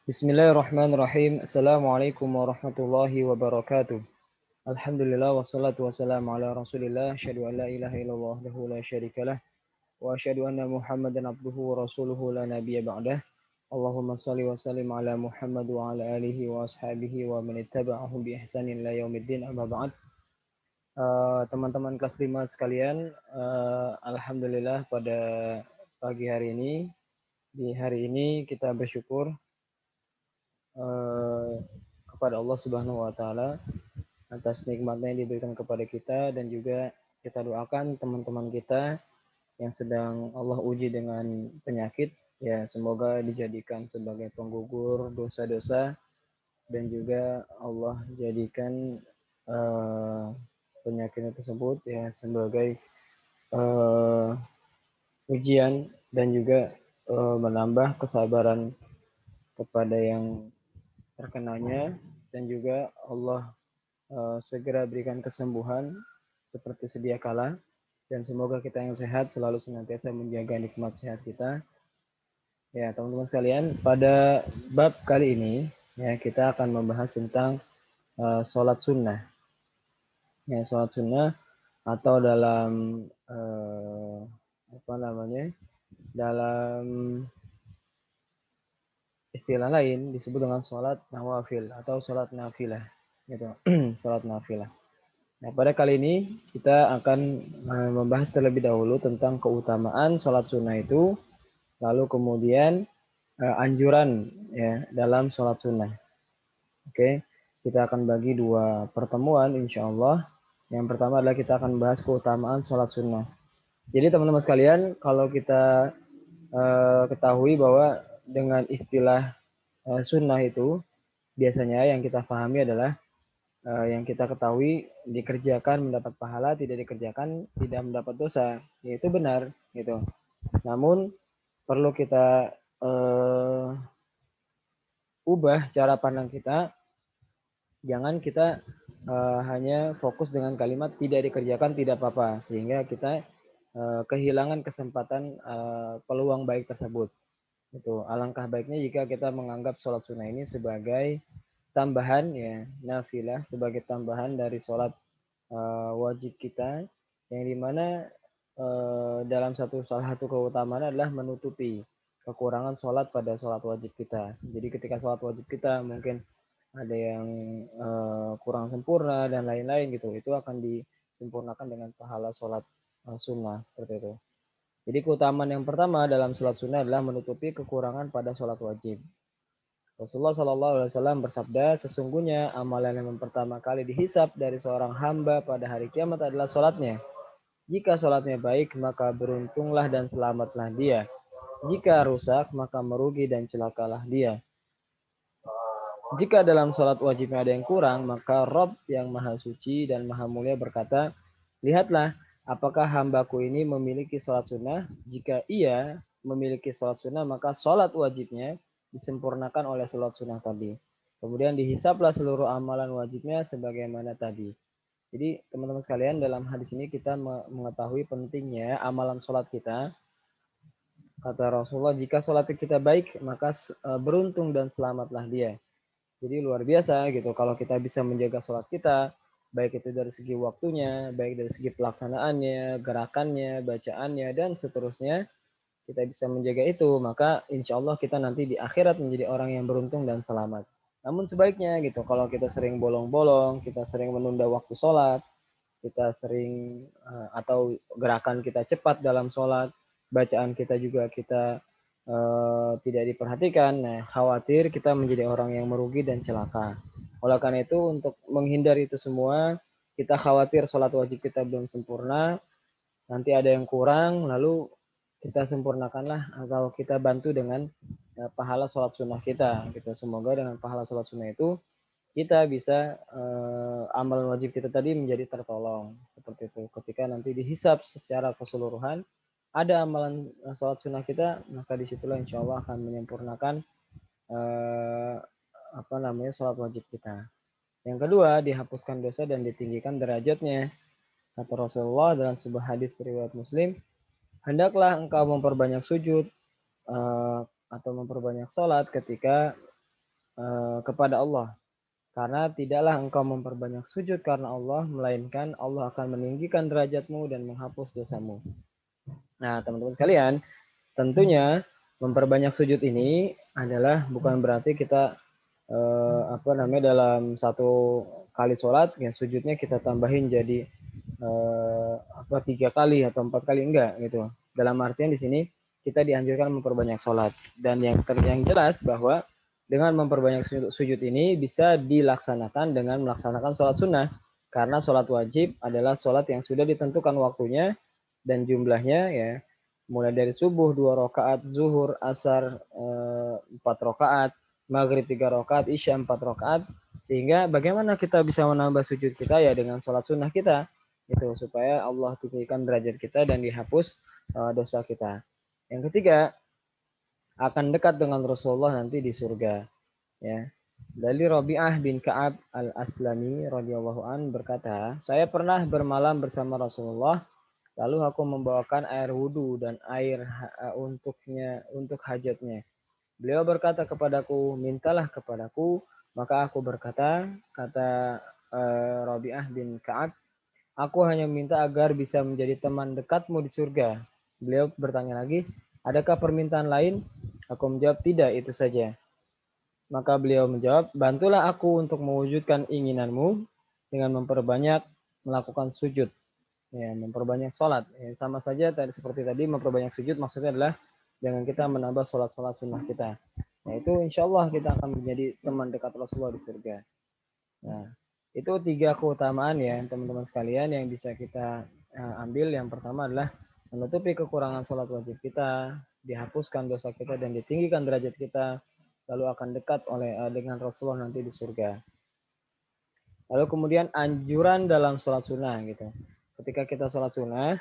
Bismillahirrahmanirrahim. Assalamualaikum warahmatullahi wabarakatuh. Alhamdulillah wassalatu wassalamu ala Rasulillah. Asyhadu an la ilaha illallah wahdahu la syarikalah wa asyhadu anna Muhammadan abduhu wa rasuluhu la nabiyya ba'dah. Allahumma shalli wa sallim ala Muhammad wa ala alihi wa ashabihi wa man ittaba'ahum bi ihsanin ila yaumiddin amma ba'd. Teman-teman kelas 5 sekalian, alhamdulillah pada pagi hari ini di hari ini kita bersyukur eh, kepada Allah Subhanahu wa taala atas nikmatnya yang diberikan kepada kita, dan juga kita doakan teman-teman kita yang sedang Allah uji dengan penyakit, ya semoga dijadikan sebagai penggugur dosa-dosa, dan juga Allah jadikan uh, penyakit tersebut ya sebagai uh, ujian, dan juga menambah kesabaran kepada yang terkenanya, dan juga Allah segera berikan kesembuhan seperti sedia kala, dan semoga kita yang sehat selalu senantiasa menjaga nikmat sehat kita. Ya, teman-teman sekalian, pada bab kali ini ya kita akan membahas tentang sholat sunnah. Ya, sholat sunnah atau dalam apa namanya? Dalam istilah lain disebut dengan sholat nawafil atau sholat nafilah, gitu. Sholat nafilah. Nah, pada kali ini kita akan membahas terlebih dahulu tentang keutamaan sholat sunnah itu, lalu kemudian anjuran ya dalam sholat sunnah. Oke, kita akan bagi dua pertemuan insya Allah. Yang pertama adalah kita akan bahas keutamaan sholat sunnah. Jadi teman-teman sekalian, kalau kita ketahui bahwa dengan istilah sunnah itu biasanya yang kita pahami adalah yang kita ketahui dikerjakan mendapat pahala, tidak dikerjakan tidak mendapat dosa. Ya, itu benar gitu. Namun perlu kita ubah cara pandang kita. Jangan kita hanya fokus dengan kalimat tidak dikerjakan tidak apa-apa, sehingga kita kehilangan kesempatan peluang baik tersebut. Itu alangkah baiknya jika kita menganggap sholat sunnah ini sebagai tambahan ya nafilah, sebagai tambahan dari sholat wajib kita, yang dimana dalam salah satu keutamaan adalah menutupi kekurangan sholat pada sholat wajib kita. Jadi ketika sholat wajib kita mungkin ada yang kurang sempurna dan lain-lain gitu, itu akan disempurnakan dengan pahala sholat sunnah seperti itu. Jadi keutamaan yang pertama dalam sholat sunnah adalah menutupi kekurangan pada sholat wajib. Rasulullah Shallallahu Alaihi Wasallam bersabda, sesungguhnya amalan yang pertama kali dihisap dari seorang hamba pada hari kiamat adalah sholatnya. Jika sholatnya baik, maka beruntunglah dan selamatlah dia. Jika rusak, maka merugi dan celakalah dia. Jika dalam sholat wajibnya ada yang kurang, maka Rob yang maha suci dan maha mulia berkata, lihatlah, apakah hambaku ini memiliki sholat sunnah? Jika ia memiliki sholat sunnah, maka sholat wajibnya disempurnakan oleh sholat sunnah tadi. Kemudian dihisaplah seluruh amalan wajibnya sebagaimana tadi. Jadi teman-teman sekalian, dalam hadis ini kita mengetahui pentingnya amalan sholat kita. Kata Rasulullah, jika sholat kita baik, maka beruntung dan selamatlah dia. Jadi luar biasa gitu kalau kita bisa menjaga sholat kita, baik itu dari segi waktunya, baik dari segi pelaksanaannya, gerakannya, bacaannya, dan seterusnya. Kita bisa menjaga itu, maka insya Allah kita nanti di akhirat menjadi orang yang beruntung dan selamat. Namun sebaiknya gitu, kalau kita sering bolong-bolong, kita sering menunda waktu sholat, kita sering atau gerakan kita cepat dalam sholat, bacaan kita juga kita tidak diperhatikan, nah khawatir kita menjadi orang yang merugi dan celaka. Oleh karena itu, untuk menghindari itu semua, kita khawatir sholat wajib kita belum sempurna, nanti ada yang kurang, lalu kita sempurnakanlah atau kita bantu dengan pahala sholat sunnah kita. Gitu. Semoga dengan pahala sholat sunnah itu kita bisa amalan wajib kita tadi menjadi tertolong seperti itu. Ketika nanti dihisap secara keseluruhan ada amalan sholat sunnah kita, maka disitulah insya Allah akan menyempurnakan sholat wajib kita. Yang kedua, dihapuskan dosa dan ditinggikan derajatnya. Kata Rasulullah dalam sebuah hadis riwayat Muslim, hendaklah engkau memperbanyak sujud atau memperbanyak sholat ketika kepada Allah. Karena tidaklah engkau memperbanyak sujud karena Allah, melainkan Allah akan meninggikan derajatmu dan menghapus dosamu. Nah, teman-teman sekalian, tentunya memperbanyak sujud ini adalah bukan berarti kita dalam satu kali sholat ya sujudnya kita tambahin jadi 3 kali atau 4 kali, enggak gitu. Dalam artian di sini kita dianjurkan memperbanyak sholat, dan yang jelas bahwa dengan memperbanyak sujud ini bisa dilaksanakan dengan melaksanakan sholat sunnah, karena sholat wajib adalah sholat yang sudah ditentukan waktunya dan jumlahnya ya, mulai dari subuh 2 rakaat, zuhur, asar 4 rakaat, maghrib 3 rakaat, isya 4 rakaat. Sehingga bagaimana kita bisa menambah sujud kita ya dengan sholat sunnah kita, itu supaya Allah tinggikan derajat kita dan dihapus dosa kita. Yang ketiga, akan dekat dengan Rasulullah nanti di surga. Ya. Dari Rabi'ah bin Ka'ab al-Aslami radhiyallahu an berkata, saya pernah bermalam bersama Rasulullah, lalu aku membawakan air wudhu dan air untuk hajatnya. Beliau berkata kepadaku, mintalah kepadaku. Maka aku berkata, kata Rabi'ah bin Ka'ab, aku hanya minta agar bisa menjadi teman dekatmu di surga. Beliau bertanya lagi, adakah permintaan lain? Aku menjawab, tidak, itu saja. Maka beliau menjawab, bantulah aku untuk mewujudkan inginanmu dengan memperbanyak melakukan sujud. Ya, memperbanyak sholat. Ya, sama saja seperti tadi, memperbanyak sujud maksudnya adalah dengan kita menambah sholat-sholat sunnah kita. Nah, itu insya Allah kita akan menjadi teman dekat Rasulullah di surga. Nah, itu 3 keutamaan ya teman-teman sekalian yang bisa kita ambil. Yang pertama adalah menutupi kekurangan sholat wajib kita, dihapuskan dosa kita dan ditinggikan derajat kita, lalu akan dekat dengan Rasulullah nanti di surga. Lalu kemudian anjuran dalam sholat sunnah gitu. Ketika kita sholat sunnah,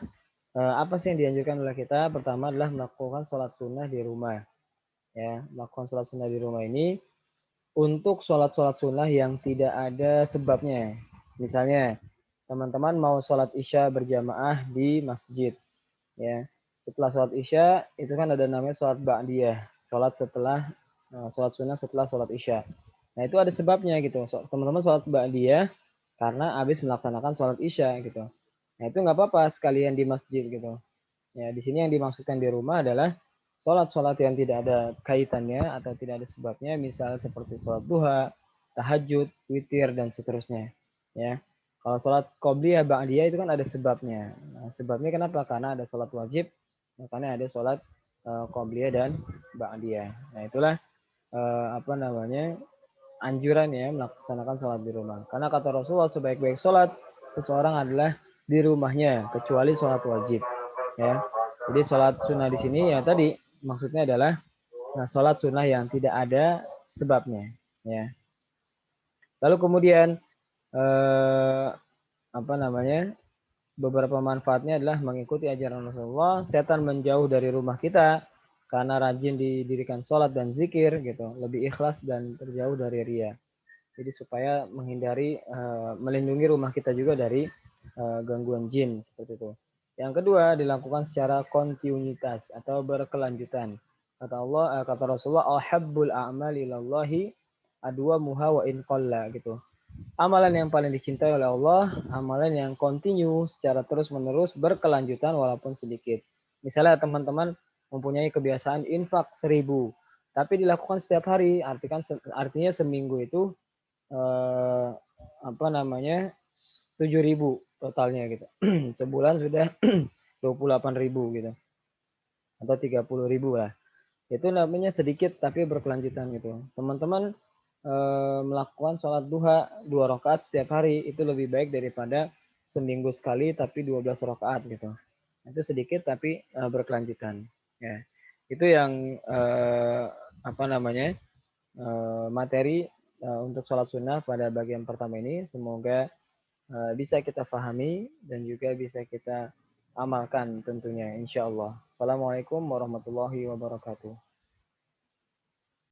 apa sih yang dianjurkan oleh kita? Pertama adalah melakukan sholat sunnah di rumah. Ya, melakukan sholat sunnah di rumah ini untuk sholat-sholat sunnah yang tidak ada sebabnya. Misalnya, teman-teman mau sholat isya berjamaah di masjid. Ya, setelah sholat isya itu kan ada namanya sholat ba'diyah, sholat sunnah setelah sholat isya. Nah, itu ada sebabnya gitu. Teman-teman sholat ba'diyah karena habis melaksanakan sholat isya gitu. Nah, itu nggak apa-apa sekalian di masjid gitu. Ya, di sini yang dimaksudkan di rumah adalah sholat-sholat yang tidak ada kaitannya atau tidak ada sebabnya, misal seperti sholat duha, tahajud, witir, dan seterusnya. Ya, kalau sholat qobliyah, ba'diyah itu kan ada sebabnya. Nah, sebabnya kenapa? Karena ada sholat wajib, makanya ada sholat qobliyah dan ba'diyah. Nah, itulah anjuran ya melaksanakan sholat di rumah. Karena kata Rasulullah, sebaik-baik sholat seseorang adalah di rumahnya, kecuali sholat wajib. Ya, jadi sholat sunnah di sini ya tadi maksudnya adalah sholat sunnah yang tidak ada sebabnya. Ya. Lalu kemudian eh, beberapa manfaatnya adalah mengikuti ajaran Rasulullah. Setan menjauh dari rumah kita karena rajin didirikan sholat dan zikir gitu, lebih ikhlas dan terjauh dari ria. Jadi supaya menghindari melindungi rumah kita juga dari gangguan jin seperti itu. Yang kedua, dilakukan secara kontinuitas atau berkelanjutan. Kata Rasulullah, "Ahabbul a'mali ilallahi adwamuha wa in qalla" gitu. Amalan yang paling dicintai oleh Allah, amalan yang kontinu secara terus-menerus berkelanjutan walaupun sedikit. Misalnya teman-teman mempunyai kebiasaan infak 1.000, tapi dilakukan setiap hari, artinya seminggu itu 7.000 totalnya gitu. Sebulan sudah 28.000 gitu, atau 30.000 lah. Itu namanya sedikit tapi berkelanjutan gitu. Teman-teman melakukan sholat duha 2 rakaat setiap hari itu lebih baik daripada seminggu sekali tapi 12 rakaat gitu. Itu sedikit tapi berkelanjutan. Ya, itu yang materi untuk sholat sunnah pada bagian pertama ini. Semoga bisa kita pahami dan juga bisa kita amalkan tentunya insya Allah. Assalamualaikum warahmatullahi wabarakatuh.